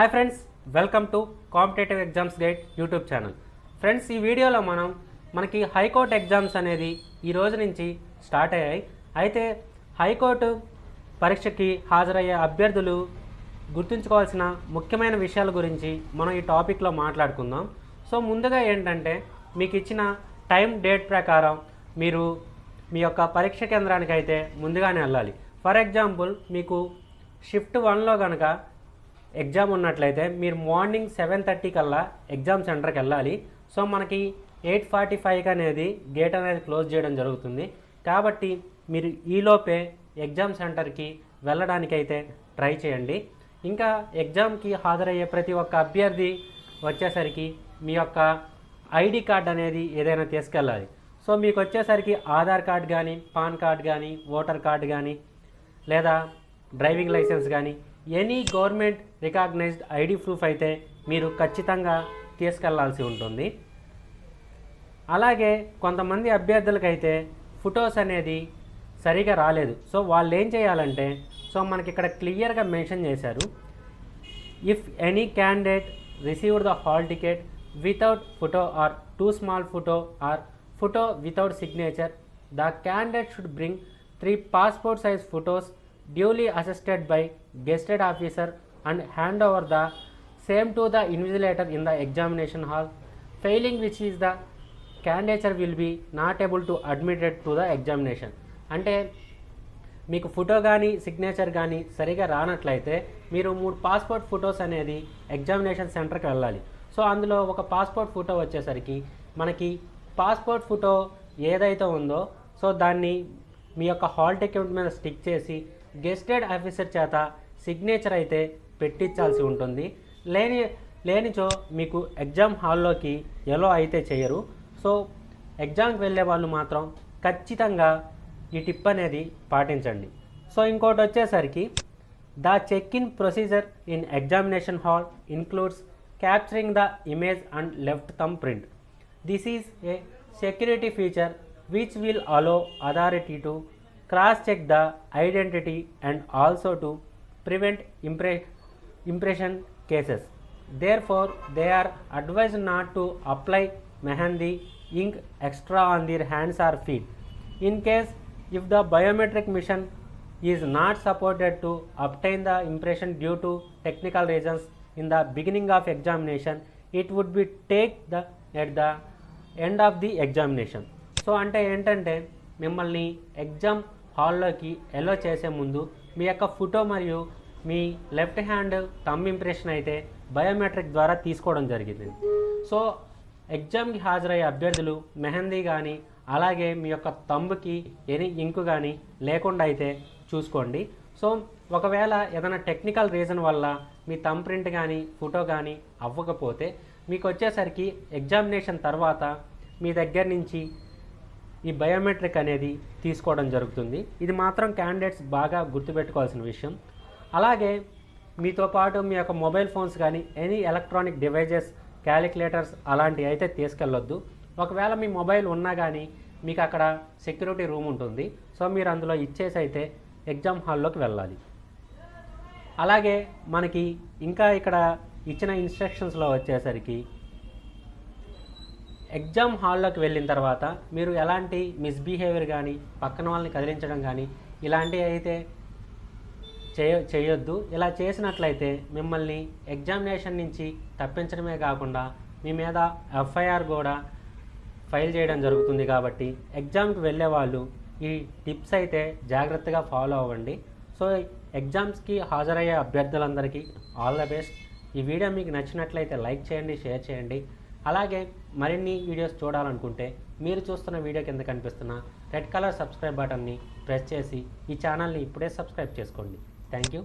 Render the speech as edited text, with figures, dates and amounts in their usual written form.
Hi friends, welcome to competitive exams guide YouTube channel. Friends, ఈ వీడియోలో మనకి high court exams అనేది ఈ రోజు నుంచి స్టార్ట్ అయ్యాయి. అయితే హైకోర్టు పరీక్షకి హాజరయ్యే అభ్యర్థులు గుర్తుంచుకోవాల్సిన ముఖ్యమైన విషయాల గురించి మనం ఈ టాపిక్లో మాట్లాడుకుందాం. సో ముందుగా ఏంటంటే, మీకు ఇచ్చిన టైం డేట్ ప్రకారం మీరు మీ యొక్క పరీక్ష కేంద్రానికి అయితే ముందుగానే వెళ్ళాలి. ఫర్ ఎగ్జాంపుల్, మీకు షిఫ్ట్ 1లో కనుక ఎగ్జామ్ ఉన్నట్లయితే మీరు మార్నింగ్ 7:30 కల్లా ఎగ్జామ్ సెంటర్కి వెళ్ళాలి. సో మనకి 8:45 అనేది గేట్ అనేది క్లోజ్ చేయడం జరుగుతుంది. కాబట్టి మీరు ఈలోపే ఎగ్జామ్ సెంటర్కి వెళ్ళడానికైతే ట్రై చేయండి. ఇంకా ఎగ్జామ్కి హాజరయ్యే ప్రతి ఒక్క అభ్యర్థి వచ్చేసరికి మీ యొక్క ఐడి కార్డ్ అనేది ఏదైనా తీసుకెళ్ళాలి. సో మీకు వచ్చేసరికి ఆధార్ కార్డ్ కానీ, పాన్ కార్డ్ కానీ, ఓటర్ కార్డ్ కానీ, లేదా డ్రైవింగ్ లైసెన్స్ కానీ any government recognised ID proof అయితే మీరు ఖచ్చితంగా తీసుకెళ్లాల్సి ఉంటుంది. అలాగే కొంతమంది అభ్యర్థులకైతే ఫొటోస్ అనేది సరిగా రాలేదు. సో వాళ్ళు ఏం చేయాలంటే, సో మనకి ఇక్కడ క్లియర్గా మెన్షన్ చేశారు, if any candidate received the hall ticket without photo or two small photo or photo without signature, the candidate should bring 3 passport size photos duly assisted by gazetted officer and hand over the same to the invigilator in the examination hall, failing which is the candidature will be not able to admitted to the examination. అంటే మీకు photo కానీ signature కానీ సరిగా రానట్లయితే మీరు 3 passport photos అనేది examination సెంటర్కి వెళ్ళాలి. So అందులో ఒక పాస్పోర్ట్ ఫోటో వచ్చేసరికి మనకి పాస్పోర్ట్ ఫోటో ఏదైతే ఉందో సో దాన్ని మీ యొక్క హాల్ టికెట్ మీద స్టిక్ చేసి గెస్టెడ్ ఆఫీసర్ చేత సిగ్నేచర్ అయితే పెట్టించాల్సి ఉంటుంది. లేనిచో మీకు ఎగ్జామ్ హాల్లోకి ఎలో అయితే చేయరు. సో ఎగ్జామ్కి వెళ్ళే వాళ్ళు మాత్రం ఖచ్చితంగా ఈ టిప్ అనేది పాటించండి. సో ఇంకోటి వచ్చేసరికి, the check in procedure in examination hall includes capturing the image and left thumb print. This is a security feature which will allow authority to cross-check the identity and also to prevent impression cases. Therefore, they are advised not to apply mehendi ink extra on their hands or feet. In case if the biometric machine is not supported to obtain the impression due to technical reasons in the beginning of examination, it would be take the at the end of the examination. So అంటే ఏంటంటే, మిమ్మల్ని exam హాల్లోకి ఎలో చేసే ముందు మీ యొక్క photo మరియు మీ left hand thumb impression అయితే biometric ద్వారా తీసుకోవడం జరిగింది. సో ఎగ్జామ్కి హాజరయ్యే అభ్యర్థులు మెహందీ కానీ అలాగే మీ యొక్క థంబ్కి ఎనీ ఇంకు కానీ లేకుండా అయితే చూసుకోండి. సో ఒకవేళ ఏదైనా టెక్నికల్ రీజన్ వల్ల మీ థంబ్ ప్రింట్ కానీ ఫోటో కానీ అవ్వకపోతే మీకు వచ్చేసరికి ఎగ్జామినేషన్ తర్వాత మీ దగ్గర నుంచి ఈ బయోమెట్రిక్ అనేది తీసుకోవడం జరుగుతుంది. ఇది మాత్రం క్యాండిడేట్స్ బాగా గుర్తుపెట్టుకోవాల్సిన విషయం. అలాగే మీతో పాటు మీ యొక్క మొబైల్ ఫోన్స్ కానీ ఎనీ ఎలక్ట్రానిక్ డివైజెస్, క్యాలిక్యులేటర్స్ అలాంటివి అయితే తీసుకెళ్ళొద్దు. ఒకవేళ మీ మొబైల్ ఉన్నా కానీ మీకు అక్కడ సెక్యూరిటీ రూమ్ ఉంటుంది. సో మీరు అందులో ఇచ్చేసి అయితే ఎగ్జామ్ హాల్లోకి వెళ్ళాలి. అలాగే మనకి ఇంకా ఇక్కడ ఇచ్చిన ఇన్స్ట్రక్షన్స్లో వచ్చేసరికి, ఎగ్జామ్ హాల్లోకి వెళ్ళిన తర్వాత మీరు ఎలాంటి మిస్బిహేవియర్ కానీ పక్కన వాళ్ళని కదిలించడం కానీ ఇలాంటివి అయితే చేయొద్దు. ఇలా చేసినట్లయితే మిమ్మల్ని ఎగ్జామినేషన్ నుంచి తప్పించడమే కాకుండా మీ మీద ఎఫ్ఐఆర్ కూడా ఫైల్ చేయడం జరుగుతుంది. కాబట్టి ఎగ్జామ్కి వెళ్ళే వాళ్ళు ఈ టిప్స్ అయితే జాగ్రత్తగా ఫాలో అవ్వండి. సో ఎగ్జామ్స్కి హాజరయ్యే అభ్యర్థులందరికీ ఆల్ ద బెస్ట్. ఈ వీడియో మీకు నచ్చినట్లయితే లైక్ చేయండి, షేర్ చేయండి. అలాగే మరిన్ని వీడియోస్ చూడాలనుకుంటే మీరు చూస్తున్న వీడియో కింద కనిపిస్తున్న రెడ్ కలర్ సబ్స్క్రైబ్ బటన్ని ప్రెస్ చేసి ఈ ఛానల్ని ఇప్పుడే సబ్స్క్రైబ్ చేసుకోండి. Thank you.